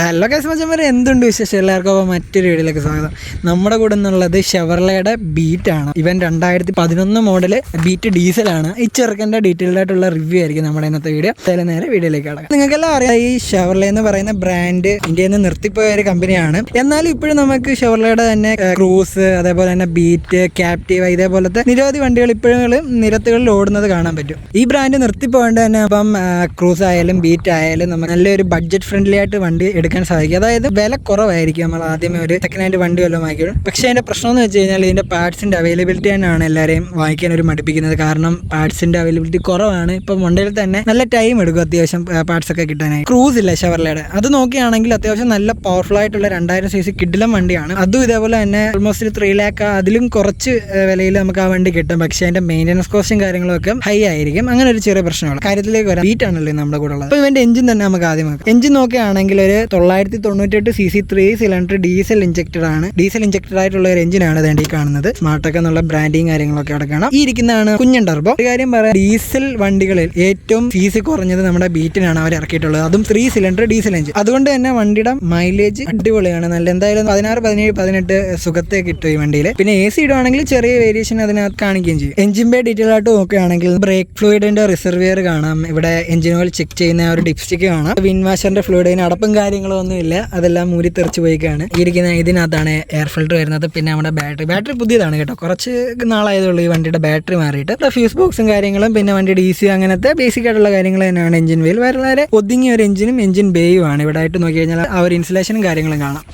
Hello customer എന്തുണ്ട് വിശേഷം? എല്ലാവർക്കും അപ്പോൾ മറ്റൊരു വീഡിയോയിലേക്ക് സ്വാഗതം. നമ്മുടെ കൂടെ നിന്നുള്ളത് ഷെവർലയുടെ ബീറ്റാണ്. ഇവൻ 2011 മോഡൽ ബീറ്റ് ഡീസലാണ്. ഈ ചെറുക്കൻ്റെ ഡീറ്റെയിൽഡ് ആയിട്ടുള്ള റിവ്യൂ ആയിരിക്കും നമ്മുടെ ഇന്നത്തെ വീഡിയോ. അതിൽ നേരെ വീഡിയോയിലേക്ക് കിടക്കാം. നിങ്ങൾക്കെല്ലാം അറിയാം, ഈ ഷെവർലെ എന്ന് പറയുന്ന ബ്രാൻഡ് ഇന്ത്യയിൽ നിന്ന് നിർത്തിപ്പോയ ഒരു കമ്പനിയാണ്. എന്നാലും ഇപ്പോഴും നമുക്ക് ഷെവർലയുടെ തന്നെ ക്രൂസ്, അതേപോലെ തന്നെ ബീറ്റ്, ക്യാപ്റ്റീവ്, ഇതേപോലത്തെ നിരവധി വണ്ടികൾ ഇപ്പോഴും നിരത്തുകളിൽ ഓടുന്നത് കാണാൻ പറ്റും. ഈ ബ്രാൻഡ് നിർത്തിപ്പോകൊണ്ട് തന്നെ അപ്പം ക്രൂസ് ആയാലും ബീറ്റ് ആയാലും നമുക്ക് നല്ലൊരു ബഡ്ജറ്റ് ഫ്രണ്ട്ലി ആയിട്ട് വണ്ടി എടുക്കാൻ സാധിക്കും. അതായത് വില കുറവായിരിക്കും. നമ്മൾ ആദ്യമേ ഒരു സെക്കൻഡ് ഹാൻഡ് വണ്ടി വല്ലതും വാങ്ങിക്കും. പക്ഷേ അതിൻ്റെ പ്രശ്നം എന്ന് വെച്ച് കഴിഞ്ഞാൽ ഇതിൻ്റെ പാർട്സിൻ്റെ അവൈലബിലിറ്റി തന്നെയാണ് എല്ലാവരെയും വാങ്ങിക്കാൻ ഒരു മടുപ്പിക്കുന്നത്. കാരണം പാർട്സിൻ്റെ അവൈലബിലിറ്റി കുറവാണ്. ഇപ്പം വണ്ടിയിൽ തന്നെ നല്ല ടൈം എടുക്കും അത്യാവശ്യം പാർട്സ് ഒക്കെ കിട്ടാനായി. ക്രൂസ് ഇല്ല ഷെവർലയുടെ. അത് നോക്കുകയാണെങ്കിൽ അത്യാവശ്യം നല്ല പവർഫുൾ ആയിട്ടുള്ള 2000 cc കിഡിലം വണ്ടിയാണ്. അതും ഇതേപോലെ തന്നെ ഓൾമോസ്റ്റ് 3 lakh അതിലും കുറച്ച് വിലയിൽ നമുക്ക് ആ വണ്ടി കിട്ടും. പക്ഷേ അതിൻ്റെ മെയിൻ്റനൻസ് കോസ്റ്റും കാര്യങ്ങളൊക്കെ ഹൈ ആയിരിക്കും. അങ്ങനെ ഒരു ചെറിയ പ്രശ്നമാണ്. കാര്യത്തിലേക്ക് വരാം. ബീറ്റാണല്ലോ നമ്മുടെ കൂടെ ഉള്ളത്. അപ്പോൾ ഇവൻ്റെ എഞ്ചിൻ തന്നെ നമുക്ക് ആദ്യം നോക്കാം. എഞ്ചിൻ നോക്കുകയാണെങ്കിൽ ഒരു 998 cc 3 സിലിണ്ടർ ഡീസൽ ഇഞ്ചക്റ്റഡ് ആണ്. ഡീസൽ ഇഞ്ചക്റ്റഡ് ആയിട്ടുള്ള ഒരു എഞ്ചിനാണ് ഈ കാണുന്നത്. സ്മാർട്ടൊക്കെ എന്നുള്ള ബ്രാൻഡിങ് കാര്യങ്ങളൊക്കെ അവിടെ കാണാം. ഈ ഇരിക്കുന്നതാണ് കുഞ്ഞൻ ടർബോ. ഒരു കാര്യം പറയാം, ഡീസൽ വണ്ടികളിൽ ഏറ്റവും സി കുറഞ്ഞത് നമ്മുടെ ബീറ്റിനാണ് അവർ ഇറക്കിയിട്ടുള്ളത്. അതും 3 സിലിണ്ടർ ഡീസൽ എഞ്ചിൻ. അതുകൊണ്ട് തന്നെ വണ്ടിയുടെ മൈലേജ് അടിപൊളിയാണ്. നല്ല എന്തായാലും 16, 17, 18 സുഖത്തെ കിട്ടും ഈ വണ്ടിയിൽ. പിന്നെ AC ഇടുവാണെങ്കിൽ ചെറിയ വേരിയേഷൻ അതിനകത്ത് കാണിക്കുകയും ചെയ്യും. എഞ്ചിൻ ബേ ഡീറ്റെയിൽ ആയിട്ട് നോക്കുകയാണെങ്കിൽ ബ്രേക്ക് ഫ്ലൂയിഡിന്റെ റിസർവിയർ കാണാം. ഇവിടെ എഞ്ചിൻ ഓയിൽ ചെക്ക് ചെയ്യുന്ന ഒരു ഡിപ്സ്റ്റിക്ക് കാണാം. വിൻഡ് വാഷറിന്റെ ഫ്ലൂയിഡിന് അടപ്പും കാര്യങ്ങളും ഒന്നുമില്ല. അതെല്ലാം മൂരി തെറിച്ച് പോയിക്കാണ്. ഇരിക്കുന്ന ഇതിനകത്താണ് എയർ ഫിൽറ്റർ വരുന്നത്. പിന്നെ നമ്മുടെ ബാറ്ററി പുതിയതാണ് കേട്ടോ. കുറച്ച് നാളായതുള്ളൂ ഈ വണ്ടിയുടെ ബാറ്ററി മാറിയിട്ട്. ഫ്യൂസ് ബോക്സും കാര്യങ്ങളും പിന്നെ വണ്ടിയുടെ ECU അങ്ങനത്തെ ബേസിക് ആയിട്ടുള്ള കാര്യങ്ങൾ തന്നെയാണ്. എഞ്ചിൻ വീൽ വളരെ ഒതുങ്ങിയ ഒരു എഞ്ചിനും എഞ്ചിൻ ബേയും ആണ്. ഇവിടെ ആയിട്ട് നോക്കി കഴിഞ്ഞാൽ ആ ഒരു ഇൻസുലേഷനും കാര്യങ്ങളും കാണാം.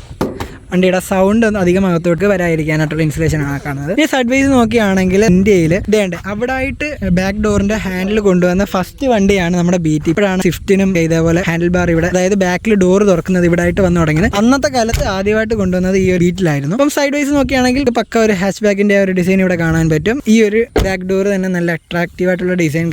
വണ്ടിയുടെ സൗണ്ട് ഒന്നും അധികം അകത്തോട്ട് വരാതിരിക്കാനായിട്ടുള്ള ഇൻസുലേഷൻ ആണ് കാണുന്നത്. ഈ സൈഡ് വൈസ് നോക്കുകയാണെങ്കിൽ ഇന്ത്യയിൽ ഇതേണ്ട അവിടെ ആയിട്ട് ബാക്ക് ഡോറിന്റെ ഹാൻഡിൽ കൊണ്ടുവന്ന ഫസ്റ്റ് വണ്ടിയാണ് നമ്മുടെ ബീറ്റ്. ഇപ്പോഴാണ് സ്വിഫ്റ്റിനും ഇതേപോലെ ഹാൻഡിൽ ബാർ ഇവിടെ, അതായത് ബാക്കിൽ ഡോർ തുറക്കുന്നത് ഇവിടെ ആയിട്ട് വന്നു തുടങ്ങിയത്. അന്നത്തെ കാലത്ത് ആദ്യമായിട്ട് കൊണ്ടുവന്നത് ഈ ഒരു ബീറ്റിലായിരുന്നു. അപ്പം സൈഡ് വൈസ് നോക്കുകയാണെങ്കിൽ പക്ക ഒരു ഹാച്ച് ബാക്കിന്റെ ഒരു ഡിസൈൻ ഇവിടെ കാണാൻ പറ്റും. ഈ ഒരു ബാക്ക് ഡോർ തന്നെ നല്ല അട്രാക്റ്റീവ് ആയിട്ടുള്ള ഡിസൈൻ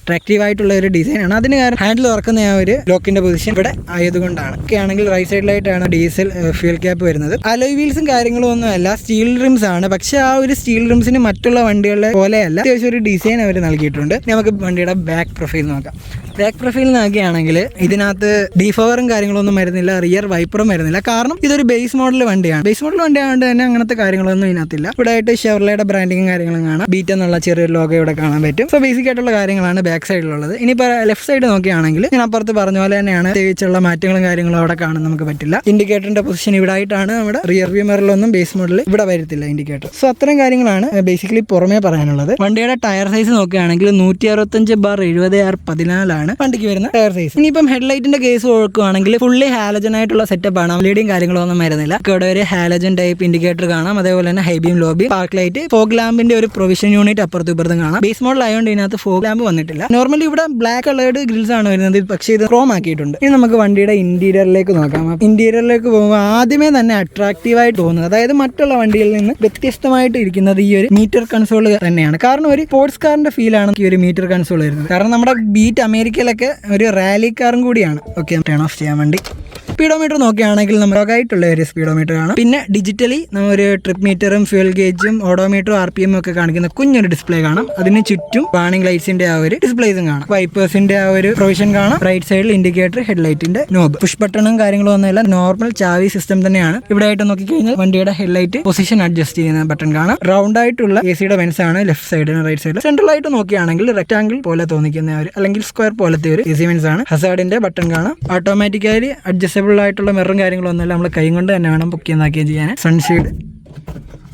അട്രാക്റ്റീവ് ആയിട്ടുള്ള ഒരു ഡിസൈനാണ്. അതിന് കാരണം ഹാൻഡിൽ തുറക്കുന്ന ആ ഒരു ലോക്കിന്റെ പൊസിഷൻ ഇവിടെ ആയതുകൊണ്ടാണ്. ഒക്കെ ആണെങ്കിൽ റൈറ്റ് സൈഡിലായിട്ടാണ് ഡീസൽ ഫ്യൂൽ ക്യാപ്പ് വരുന്നത്. അലോയ് വീൽസും കാര്യങ്ങളും ഒന്നും അല്ല, സ്റ്റീൽ റിംസ് ആണ്. പക്ഷെ ആ ഒരു സ്റ്റീൽ റിംസിന് മറ്റുള്ള വണ്ടികളെ പോലെയല്ല, അത്യാവശ്യം ഒരു ഡിസൈൻ അവർ നൽകിയിട്ടുണ്ട്. നമുക്ക് വണ്ടിയുടെ ബാക്ക് പ്രൊഫൈൽ നോക്കാം. ബാക്ക് പ്രൊഫൈൽ നോക്കുകയാണെങ്കിൽ ഇതിനകത്ത് ഡീഫവറും കാര്യങ്ങളൊന്നും വരുന്നില്ല, റിയർ വൈപ്പറും വരുന്നില്ല. കാരണം ഇതൊരു ബേസ് മോഡൽ വണ്ടിയാണ്. ബേസ് മോഡൽ വണ്ടി ആയതുകൊണ്ട് തന്നെ അങ്ങനത്തെ കാര്യങ്ങളൊന്നും ഇതിനകത്തില്ല. ഇവിടെ ആയിട്ട് ഷെവർലയുടെ ബ്രാൻഡിങ്ങും കാര്യങ്ങളും കാണാം. ബീറ്റ് എന്നുള്ള ചെറിയൊരു ലോഗോ ഇവിടെ കാണാൻ പറ്റും. സോ ബേസിക് ആയിട്ടുള്ള കാര്യങ്ങളാണ് ബാക്ക് സൈഡിലുള്ളത്. ഇനിയിപ്പോൾ ലെഫ്റ്റ് സൈഡ് നോക്കുകയാണെങ്കിൽ ഞാൻ അപ്പുറത്ത് പറഞ്ഞ പോലെ തന്നെയാണ്. പ്രത്യേകിച്ചുള്ള മാറ്റങ്ങളും കാര്യങ്ങളും അവിടെ കാണാൻ നമുക്ക് പറ്റില്ല. ഇൻഡിക്കേറ്ററിന്റെ പൊസിഷൻ ഇവിടെ ആയിട്ടാണ്. നമ്മുടെ റിയർ വ്യൂ മിററിലൊന്നും ബേസ് മോഡൽ ഇവിടെ വരത്തില്ല ഇൻഡിക്കേറ്റർ. സോ അത്രയും കാര്യങ്ങളാണ് ബേസിക്കലി പുറമേ പറയാനുള്ളത്. വണ്ടിയുടെ ടയർ സൈസ് നോക്കുകയാണെങ്കിൽ 165/70/14 വണ്ടിക്ക് വരുന്ന ടയർ സൈസ്. ഇനിയിപ്പം ഹെഡ്ലൈറ്റിന്റെ കേസ് നോക്കുകയാണെങ്കിൽ ഫുള്ളി ഹാലജൻ ആയിട്ടുള്ള സെറ്റപ്പ് ആണ്. ലീഡിയും കാര്യങ്ങളൊന്നും വരുന്നില്ല. ഇവിടെ ഒരു ഹാലജൻ ടൈപ്പ് ഇൻഡിക്കേറ്റർ കാണാം. അതേപോലെ തന്നെ high beam, low beam, park light, fog ലാമ്പിന്റെ ഒരു പ്രൊവിഷൻ യൂണിറ്റ് അപ്പുറത്തും ഇപ്പുറത്തും കാണാം. ബേസ് മോഡൽ ആയതുകൊണ്ട് ഇതിനകത്ത് ഫോഗ് ലാമ്പ് വന്നിട്ടില്ല. നോർമലി ഇവിടെ ബ്ലാക്ക് കളേർഡ് ഗ്രിൽസ് ആണ് വരുന്നത്, പക്ഷേ ഇത് ക്രോം ആക്കിയിട്ടുണ്ട്. ഇനി നമുക്ക് വണ്ടിയുടെ ഇന്റീരിയറിലേക്ക് നോക്കാം. ഇന്റീരിയറിലേക്ക് പോകുമ്പോൾ ആദ്യമേ തന്നെ അട്രാക്റ്റീവ് ആയിട്ട് തോന്നുന്നത്, അതായത് മറ്റുള്ള വണ്ടികളിൽ നിന്ന് വ്യത്യസ്തമായിട്ട് ഇരിക്കുന്നത് ഈ ഒരു മീറ്റർ കൺസോൾ തന്നെയാണ്. കാരണം ഒരു സ്പോർട്സ് കാറിന്റെ ഫീലാണ് ഈ ഒരു മീറ്റർ കൺസോൾ വരുന്നത്. കാരണം നമ്മുടെ ബീറ്റ് അമേരിക്കയിലൊക്കെ ഒരു റാലി കാറും കൂടിയാണ്. ഓക്കെ, ടേൺ ഓഫ് ചെയ്യാൻ വേണ്ടി സ്പീഡോമീറ്റർ നോക്കുകയാണെങ്കിൽ നമുക്കായിട്ടുള്ള ഒരു സ്പീഡോമീറ്റർ കാണാം. പിന്നെ ഡിജിറ്റലി ഒരു ട്രിപ്പ് മീറ്ററും ഫ്യൂൽ ഗേജും ഓഡോമീറ്ററും RPM ഒക്കെ കാണിക്കുന്ന കുഞ്ഞൊരു ഡിസ്പ്ലേ കാണാം. അതിന് ചുറ്റും വാണിംഗ് ലൈറ്റ്സിന്റെ ആ ഒരു ഡിസ്പ്ലേസും കാണാം. വൈപ്പേഴ്സിന്റെ ആ ഒരു പ്രൊവിഷൻ കാണാം. റൈറ്റ് സൈഡിൽ ഇൻഡിക്കേറ്റർ, ഹെഡ്ലൈറ്റിന്റെ നോബ്, പുഷ് ബട്ടണും കാര്യങ്ങളും ഒന്നുമില്ല, നോർമൽ ചാവി സിസ്റ്റം തന്നെയാണ്. ഇവിടെ ആയിട്ട് നോക്കിക്കഴിഞ്ഞാൽ വണ്ടിയുടെ ഹെഡ്ലൈറ്റ് പൊസിഷൻ അഡ്ജസ്റ്റ് ചെയ്യുന്ന ബട്ടൺ കാണാം. റൗണ്ട് ആയിട്ടുള്ള AC വെൻസ് ആണ് ലെഫ്റ്റ് സൈഡിന് റൈറ്റ് സൈഡിൽ. സെൻട്രൽ ആയിട്ട് നോക്കുകയാണെങ്കിൽ റെക്ടാംഗിൾ പോലെ തോന്നിക്കുന്ന ഒരു അല്ലെങ്കിൽ സ്ക്വയർ പോലത്തെ ഒരു AC വെൻസ് ആണ്. ഹസാർഡിന്റെ ബട്ടൺ കാണാം. ഓട്ടോമാറ്റിക്കായി അഡ്ജസ്റ്റബിൾ ആയിട്ടുള്ള മിററും കാര്യങ്ങളൊന്നുമില്ല, നമ്മൾ കൈ കൊണ്ട് തന്നെ വേണം പൊക്കിയെന്നാക്കുകയും ചെയ്യാൻ. സൺഷെയ്ഡ്,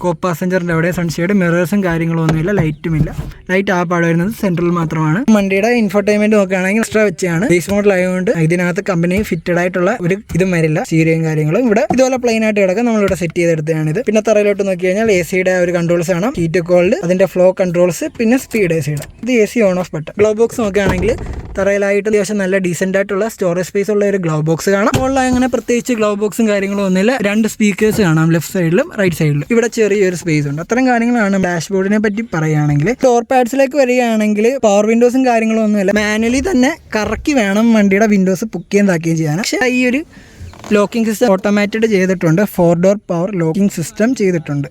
കോ പാസഞ്ചറിന്റെ അവിടെ സൺഷെയ്ഡ്, മിറേഴ്സും കാര്യങ്ങളും ഒന്നുമില്ല, ലൈറ്റും ഇല്ല. ലൈറ്റ് ആ പാട് വരുന്നത് സെൻട്രൽ മാത്രമാണ്. വണ്ടിയുടെ ഇൻഫോർടൈൻമെന്റ് നോക്കുകയാണെങ്കിൽ എക്സ്ട്രാ വെച്ചാണ്. ബേസ് മോഡൽ ആയതുകൊണ്ട് ഇതിനകത്ത് കമ്പനി ഫിറ്റഡ് ആയിട്ടുള്ള ഒരു ഇതും വരില്ല. സ്റ്റീരിയോയും കാര്യങ്ങളും ഇവിടെ ഇതുപോലെ പ്ലെയിൻ ആയിട്ട് കിടക്കാം. നമ്മളിവിടെ സെറ്റ് ചെയ്തെടുത്തതാണിത്. പിന്നെ തറയിലോട്ട് നോക്കി കഴിഞ്ഞാൽ ACയുടെ ഒരു കൺട്രോൾസ് ആണ്. ഹീറ്റ് കോൾഡ്, അതിന്റെ ഫ്ലോ കൺട്രോൾസ്, പിന്നെ സ്പീഡ് ACയുടെ. ഇത് AC on of button. Glow box നോക്കുകയാണെങ്കിൽ തറയിലായിട്ട് അത്യാവശ്യം നല്ല ഡീസെന്റ് ആയിട്ടുള്ള സ്റ്റോറേജ് സ്പേസ് ഉള്ള ഒരു ഗ്ലോ ബോക്സ് കാണാം. മുകളിലായി അങ്ങനെ പ്രത്യേകിച്ച് ഗ്ലോ ബോക്സും കാര്യങ്ങളും ഒന്നുമില്ല. 2 സ്പീക്കേഴ്സ് കാണാം ലെഫ്റ്റ് സൈഡിലും റൈറ്റ് സൈഡിലും. ഇവിടെ ചെറിയൊരു സ്പേസ് ഉണ്ട്. അത്തരം കാര്യങ്ങളാണ്. ഡാഷ്ബോർഡിനെ പറ്റി പറയുകയാണെങ്കിൽ ഡോർ പാഡ്സിലേക്ക് വരികയാണെങ്കിൽ പവർ വിൻഡോസും കാര്യങ്ങളും ഒന്നുമില്ല. മാനുവലി തന്നെ കറക്കി വേണം വണ്ടിയുടെ വിൻഡോസ് പൊക്കിയും താക്കുകയും ചെയ്യാൻ. പക്ഷേ ഈ ഒരു ലോക്കിംഗ് സിസ്റ്റം ഓട്ടോമാറ്റഡ് ചെയ്തിട്ടുണ്ട്. 4 ഡോർ പവർ ലോക്കിംഗ് സിസ്റ്റം ചെയ്തിട്ടുണ്ട്.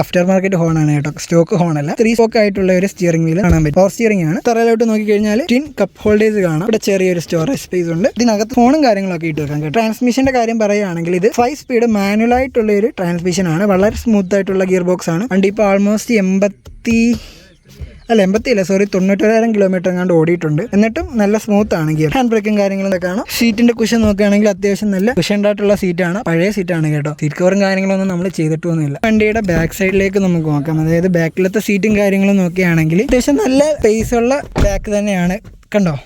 ആഫ്റ്റർ മാർക്കറ്റ് ഹോൺ ആണ് കേട്ടോ, സ്റ്റോക്ക് ഹോൺ അല്ല. 3 സ്പോക്ക് ആയിട്ടുള്ള ഒരു സ്റ്റിയറിംഗ് വീൽ കാണാൻ പറ്റും. പവർ സ്റ്റിയറിംഗ് ആണ്. തറയിലോട്ട് നോക്കിക്കഴിഞ്ഞാൽ ടിൻ കപ്പ് ഹോൾഡേഴ്സ് കാണാം. ഇവിടെ ചെറിയൊരു സ്റ്റോറേജ് സ്പേസ് ഉണ്ട്. ഇതിനകത്ത് ഫോണും കാര്യങ്ങളൊക്കെ ഇട്ട് വെക്കാം. ട്രാൻസ്മിഷന്റെ കാര്യം പറയുകയാണെങ്കിൽ ഇത് 5 സ്പീഡ് മാനുവൽ ആയിട്ടുള്ള ഒരു ട്രാൻസ്മിഷൻ ആണ്. വളരെ സ്മൂത്ത് ആയിട്ടുള്ള ഗിയർ ബോക്സ് ആണ്. വണ്ടി ഇപ്പോൾ ആൾമോസ്റ്റ് 91,000 കിലോമീറ്റർ എങ്ങാണ്ട് ഓടിയിട്ടുണ്ട്. എന്നിട്ടും നല്ല സ്മൂത്ത് ആണ് ഗിയർ. ഹാൻഡ് ബ്രേക്കും കാര്യങ്ങളൊക്കെ കാണാം. സീറ്റിന്റെ കുഷൻ നോക്കുകയാണെങ്കിൽ അത്യാവശ്യം നല്ല കുഷൻഡ് ആയിട്ടുള്ള സീറ്റാണ്. പഴയ സീറ്റാണ് കേട്ടോ. സീറ്റ് കവറും കാര്യങ്ങളൊന്നും നമ്മൾ ചെയ്തിട്ടൊന്നുമില്ല. വണ്ടിയുടെ ബാക്ക് സൈഡിലേക്ക് നമുക്ക് നോക്കാം. അതായത് ബാക്കിലത്തെ സീറ്റും കാര്യങ്ങളും നോക്കുകയാണെങ്കിൽ അത്യാവശ്യം നല്ല സ്പേസ് ഉള്ള ബാക്ക് തന്നെയാണ്. കണ്ടോ,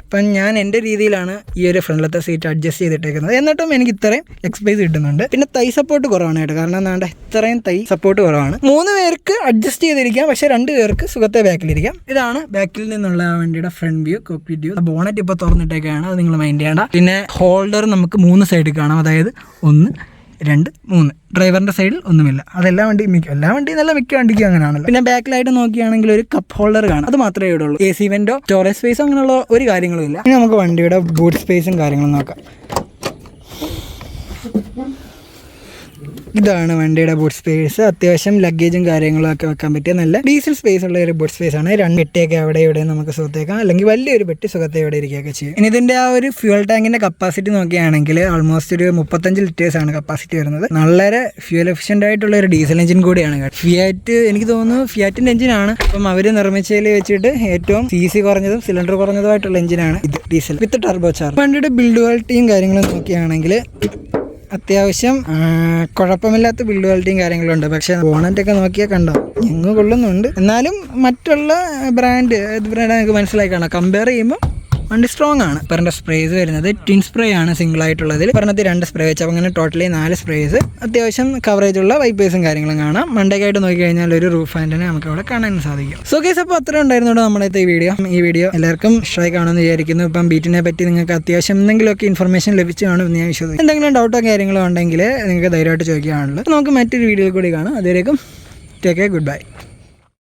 ഇപ്പം ഞാൻ എൻ്റെ രീതിയിലാണ് ഈ ഒരു ഫ്രണ്ടിലത്തെ സീറ്റ് അഡ്ജസ്റ്റ് ചെയ്തിട്ടേക്കുന്നത്. എന്നിട്ടും എനിക്ക് ഇത്രയും എക്സ്പേസ് കിട്ടുന്നുണ്ട്. പിന്നെ തൈ സപ്പോർട്ട് കുറവാണ് കേട്ടോ. കാരണം എന്താ, ഇത്രയും തൈ സപ്പോർട്ട് കുറവാണ്. 3 പേർക്ക് അഡ്ജസ്റ്റ് ചെയ്തിരിക്കാം, പക്ഷേ 2 പേർക്ക് സുഖത്തെ ബാക്കിലിരിക്കാം. ഇതാണ് ബാക്കിൽ നിന്നുള്ള വണ്ടിയുടെ front view, cockpit view. Bonnet ഇപ്പോൾ തുറന്നിട്ടേക്കാണ്, അത് നിങ്ങൾ മൈൻഡ് ചെയ്യേണ്ട. പിന്നെ ഹോൾഡർ നമുക്ക് 3 സൈഡിൽ കാണാം. അതായത് 1, 2, 3. ഡ്രൈവറിൻ്റെ സൈഡിൽ ഒന്നുമില്ല. അതെല്ലാ വണ്ടിയും എല്ലാ വണ്ടിയും നല്ല മിക്ക വണ്ടിക്കും അങ്ങനെയാണല്ലോ. പിന്നെ ബാക്കിലായിട്ട് നോക്കുകയാണെങ്കിൽ ഒരു കപ്പ് ഹോൾഡർ കാണാം. അത് മാത്രമേ ഇവിടെ ഉള്ളൂ. AC വെന്റോ സ്റ്റോറേജ് സ്പേസോ അങ്ങനെയുള്ള ഒരു കാര്യങ്ങളും ഇല്ല. ഇനി നമുക്ക് വണ്ടിയുടെ ബൂട്ട് സ്പേസും കാര്യങ്ങളും നോക്കാം. ഇതാണ് വണ്ടിയുടെ ബൂട്ട് സ്പേസ്. അത്യാവശ്യം ലഗേജും കാര്യങ്ങളും ഒക്കെ വെക്കാൻ പറ്റിയ നല്ല ഡീസൽ സ്പേസ് ഉള്ള ഒരു ബൂട്ട് സ്പേസ് ആണ്. 2 പെട്ടിയൊക്കെ അവിടെ ഇവിടെ നമുക്ക് സുഖത്തേക്കാം, അല്ലെങ്കിൽ വലിയൊരു പെട്ടി സുഖത്തെ ഇവിടെ ഇരിക്കുകയൊക്കെ ചെയ്യും. ഇനി ഇതിൻ്റെ ആ ഒരു ഫ്യൂൽ ടാങ്കിൻ്റെ കപ്പാസിറ്റി നോക്കുകയാണെങ്കിൽ ആൾമോസ്റ്റ് ഒരു 35 ലിറ്റേഴ്സ് ആണ് കപ്പാസിറ്റി വരുന്നത്. വളരെ ഫ്യൂൽ എഫിഷ്യൻ്റ് ആയിട്ടുള്ള ഒരു ഡീസൽ എഞ്ചിൻ കൂടിയാണ്. ഫിയാറ്റ്, എനിക്ക് തോന്നുന്നു ഫിയാറ്റിൻ്റെ എഞ്ചിനാണ്. അപ്പം അവർ നിർമ്മിച്ചതിൽ വെച്ചിട്ട് ഏറ്റവും CC കുറഞ്ഞതും സിലിണ്ടർ കുറഞ്ഞതുമായിട്ടുള്ള എഞ്ചിനാണ് ഇത്, ഡീസൽ വിത്ത് ടർബോ ചാർജ്. വണ്ടിയുടെ ബിൽഡ് ക്വാളിറ്റിയും കാര്യങ്ങളും നോക്കുകയാണെങ്കിൽ അത്യാവശ്യം കുഴപ്പമില്ലാത്ത ബിൽഡ് ക്വാളിറ്റിയും കാര്യങ്ങളുണ്ട്. പക്ഷേ ബോണറ്റൊക്കെ നോക്കിയാൽ കണ്ടോ, ഞങ്ങൾ കൊള്ളുന്നുണ്ട്. എന്നാലും മറ്റുള്ള ബ്രാൻഡ് നമുക്ക് മനസ്സിലായി കാണാം. കമ്പയർ ചെയ്യുമ്പോൾ വണ്ടി സ്ട്രോങ് ആണ്. പറഞ്ഞ സ്പ്രേസ് വരുന്നത് ടിൻ സ്പ്രേ ആണ് സിംഗിൾ ആയിട്ടുള്ളതിൽ. പറഞ്ഞത് 2 സ്പ്രേ വെച്ച്, അപ്പോൾ അങ്ങനെ ടോട്ടലി 4 സ്പ്രേസ്. അത്യാവശ്യം കവറേജ് ഉള്ള വൈപ്പേഴ്സും കാര്യങ്ങളും കാണാം. മണ്ടേക്കായിട്ട് നോക്കിക്കഴിഞ്ഞാൽ ഒരു റൂഫ് ഹാൻഡിനെ നമുക്ക് അവിടെ കാണാൻ സാധിക്കും. സോ ഗൈസ്, അപ്പോൾ അത്ര ഉണ്ടായിരുന്നുണ്ടോ നമ്മുടെ ഈ വീഡിയോ എല്ലാവർക്കും ഇഷ്ടമായി കാണുമെന്ന് വിചാരിക്കുന്നു. ഇപ്പം ബീറ്റിനെ പറ്റി നിങ്ങൾക്ക് അത്യാവശ്യം എന്തെങ്കിലുമൊക്കെ ഇൻഫർമേഷൻ ലഭിച്ചു കാണുമെന്ന് ഞാൻ വിശ്വസിക്കുന്നു. എന്തെങ്കിലും ഡൗട്ടോ കാര്യങ്ങളോ ഉണ്ടെങ്കിൽ നിങ്ങൾക്ക് ധൈര്യമായിട്ട് ചോദിക്കാനുള്ളത്. നമുക്ക് മറ്റൊരു വീഡിയോയിൽ കൂടി കാണാം. അതുവരേക്കും ടേക്ക് കെയർ, ഗുഡ് ബൈ.